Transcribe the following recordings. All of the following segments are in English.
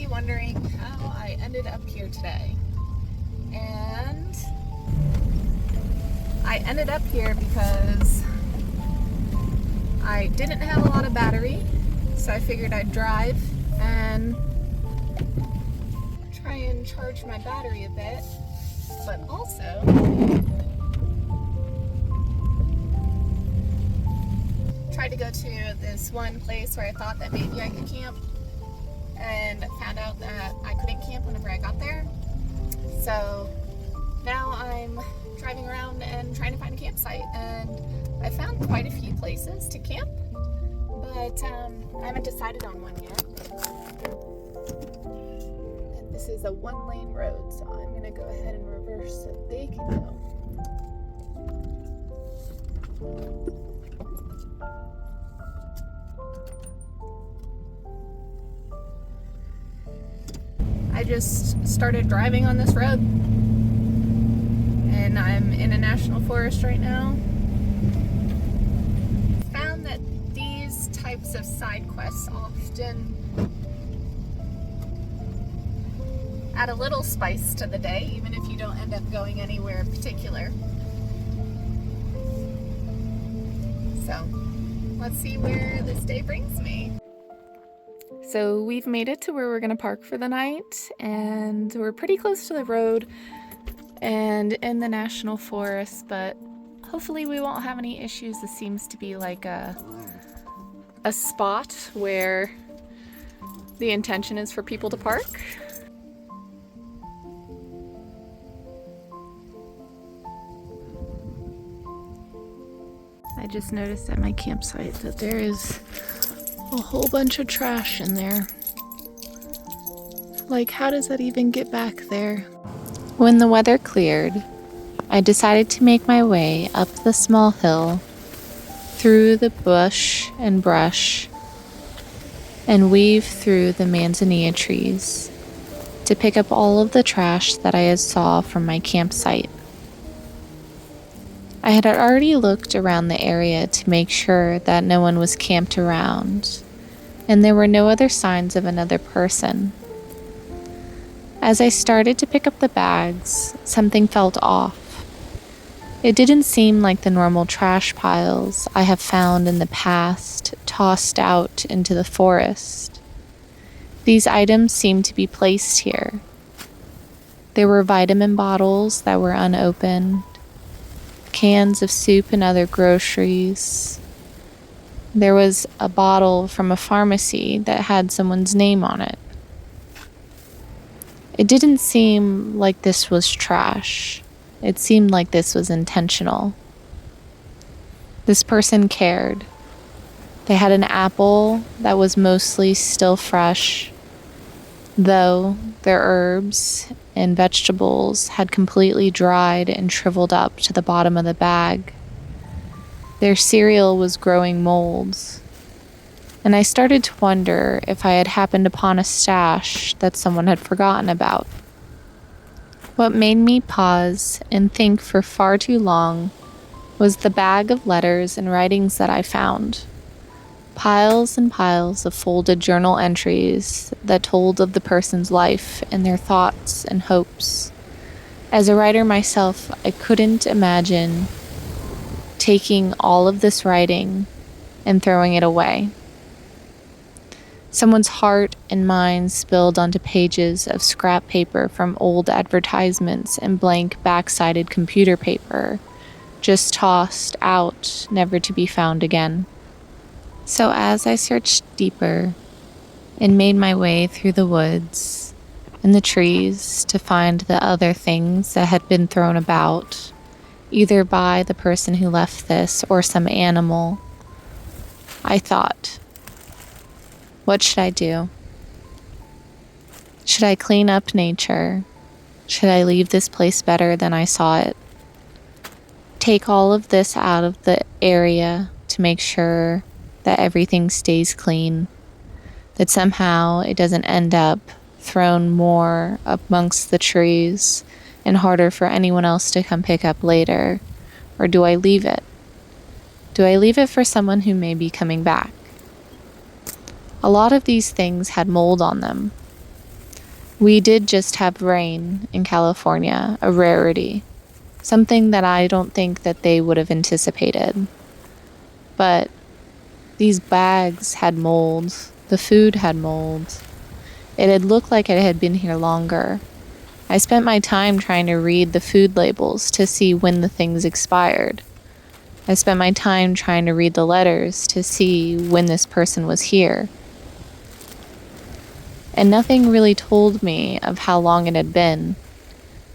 wondering how I ended up here today. And I ended up here because I didn't have a lot of battery, so I figured I'd drive and try and charge my battery a bit, but also tried to go to this one place where I thought that maybe I could camp, and found out that I couldn't camp whenever I got there. So now I'm driving around and trying to find a campsite, and I found quite a few places to camp, but I haven't decided on one yet. And this is a one-lane road, so I'm gonna go ahead and reverse so they can go. I just started driving on this road, and I'm in a national forest right now. Found that these types of side quests often add a little spice to the day, even if you don't end up going anywhere in particular. So let's see where this day brings me. So we've made it to where we're gonna park for the night, and we're pretty close to the road and in the national forest, but hopefully we won't have any issues. This seems to be like a spot where the intention is for people to park. I just noticed at my campsite that there is a whole bunch of trash in there. Like, how does that even get back there? When the weather cleared, I decided to make my way up the small hill, through the bush and brush, and weave through the manzanilla trees to pick up all of the trash that I had saw from my campsite. I had already looked around the area to make sure that no one was camped around, and there were no other signs of another person. As I started to pick up the bags, something felt off. It didn't seem like the normal trash piles I have found in the past tossed out into the forest. These items seemed to be placed here. There were vitamin bottles that were unopened, cans of soup and other groceries. There was a bottle from a pharmacy that had someone's name on it. It didn't seem like this was trash. It seemed like this was intentional. This person cared. They had an apple that was mostly still fresh, though their herbs and vegetables had completely dried and shriveled up to the bottom of the bag. Their cereal was growing molds, and I started to wonder if I had happened upon a stash that someone had forgotten about. What made me pause and think for far too long was the bag of letters and writings that I found. Piles and piles of folded journal entries that told of the person's life and their thoughts and hopes. As a writer myself, I couldn't imagine taking all of this writing and throwing it away. Someone's heart and mind spilled onto pages of scrap paper from old advertisements and blank back-sided computer paper, just tossed out, never to be found again. So as I searched deeper and made my way through the woods and the trees to find the other things that had been thrown about, either by the person who left this or some animal, I thought, what should I do? Should I clean up nature? Should I leave this place better than I saw it? Take all of this out of the area to make sure that everything stays clean, that somehow it doesn't end up thrown more amongst the trees and harder for anyone else to come pick up later? Or do I leave it? Do I leave it for someone who may be coming back? A lot of these things had mold on them. We did just have rain in California, a rarity, something that I don't think that they would have anticipated. But these bags had mold, the food had mold. It had looked like it had been here longer. I spent my time trying to read the food labels to see when the things expired. I spent my time trying to read the letters to see when this person was here. And nothing really told me of how long it had been.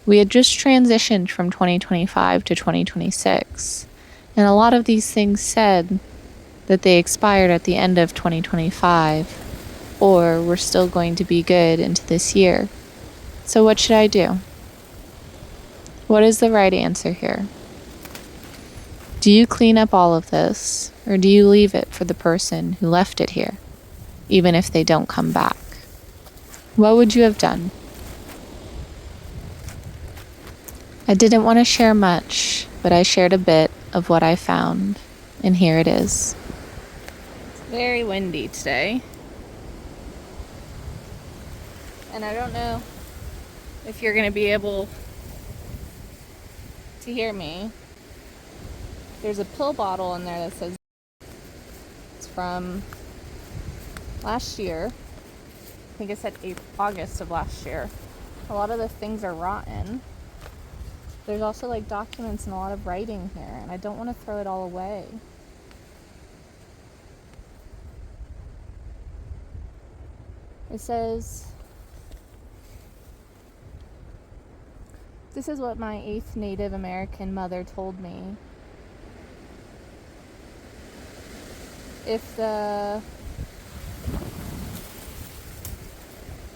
We had just transitioned from 2025 to 2026, and a lot of these things said that they expired at the end of 2025, or were still going to be good into this year. So what should I do? What is the right answer here? Do you clean up all of this, or do you leave it for the person who left it here, even if they don't come back? What would you have done? I didn't want to share much, but I shared a bit of what I found, and here it is. It's very windy today. And I don't know if you're going to be able to hear me. There's a pill bottle in there that says it's from last year. I think it said August of last year. A lot of the things are rotten. There's also like documents and a lot of writing here, and I don't want to throw it all away. It says, "This is what my 8th Native American mother told me. If the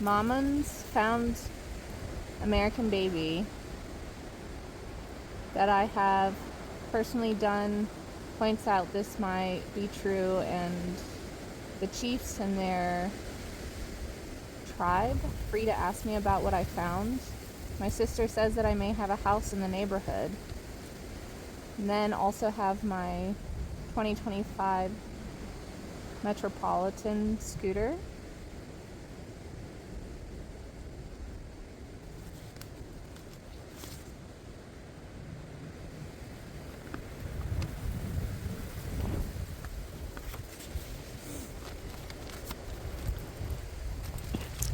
Mormons found American baby that I have personally done points out this might be true, and the chiefs and their tribe free to ask me about what I found. My sister says that I may have a house in the neighborhood, and then also have my 2025 Metropolitan scooter.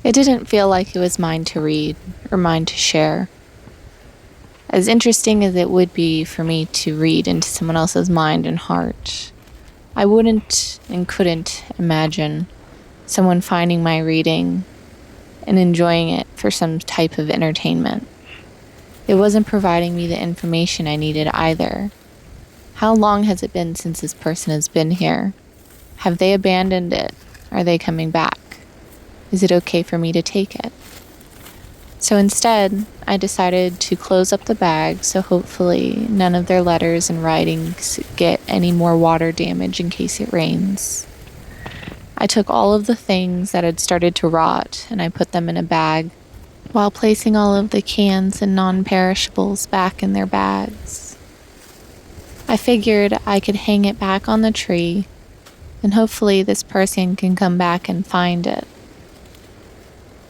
It didn't feel like it was mine to read or mine to share. As interesting as it would be for me to read into someone else's mind and heart, I wouldn't and couldn't imagine someone finding my reading and enjoying it for some type of entertainment. It wasn't providing me the information I needed either. How long has it been since this person has been here? Have they abandoned it? Are they coming back? Is it okay for me to take it? So instead, I decided to close up the bag so hopefully none of their letters and writings get any more water damage in case it rains. I took all of the things that had started to rot and I put them in a bag while placing all of the cans and non-perishables back in their bags. I figured I could hang it back on the tree and hopefully this person can come back and find it.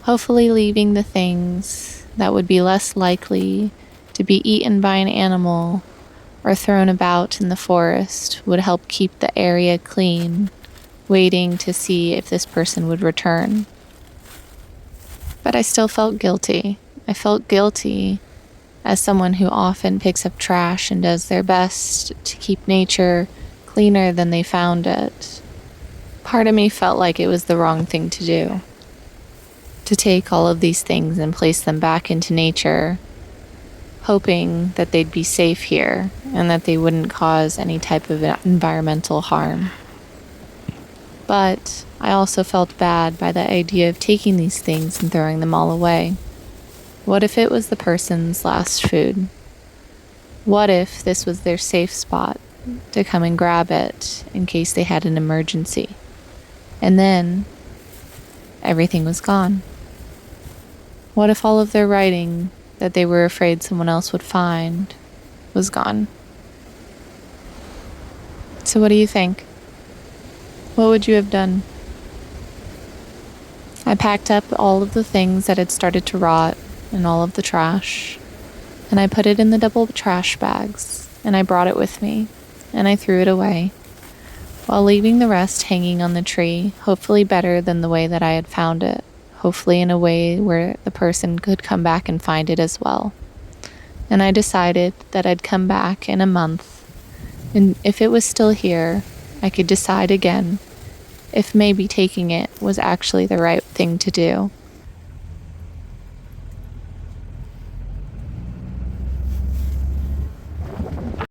Hopefully leaving the things that would be less likely to be eaten by an animal or thrown about in the forest would help keep the area clean, waiting to see if this person would return. But I still felt guilty. I felt guilty as someone who often picks up trash and does their best to keep nature cleaner than they found it. Part of me felt like it was the wrong thing to do. To take all of these things and place them back into nature, hoping that they'd be safe here and that they wouldn't cause any type of environmental harm. But I also felt bad by the idea of taking these things and throwing them all away. What if it was the person's last food? What if this was their safe spot to come and grab it in case they had an emergency? And then everything was gone. What if all of their writing that they were afraid someone else would find was gone? So what do you think? What would you have done? I packed up all of the things that had started to rot and all of the trash, and I put it in the double trash bags, and I brought it with me, and I threw it away, while leaving the rest hanging on the tree, hopefully better than the way that I had found it, hopefully in a way where the person could come back and find it as well. And I decided that I'd come back in a month, and if it was still here, I could decide again if maybe taking it was actually the right thing to do.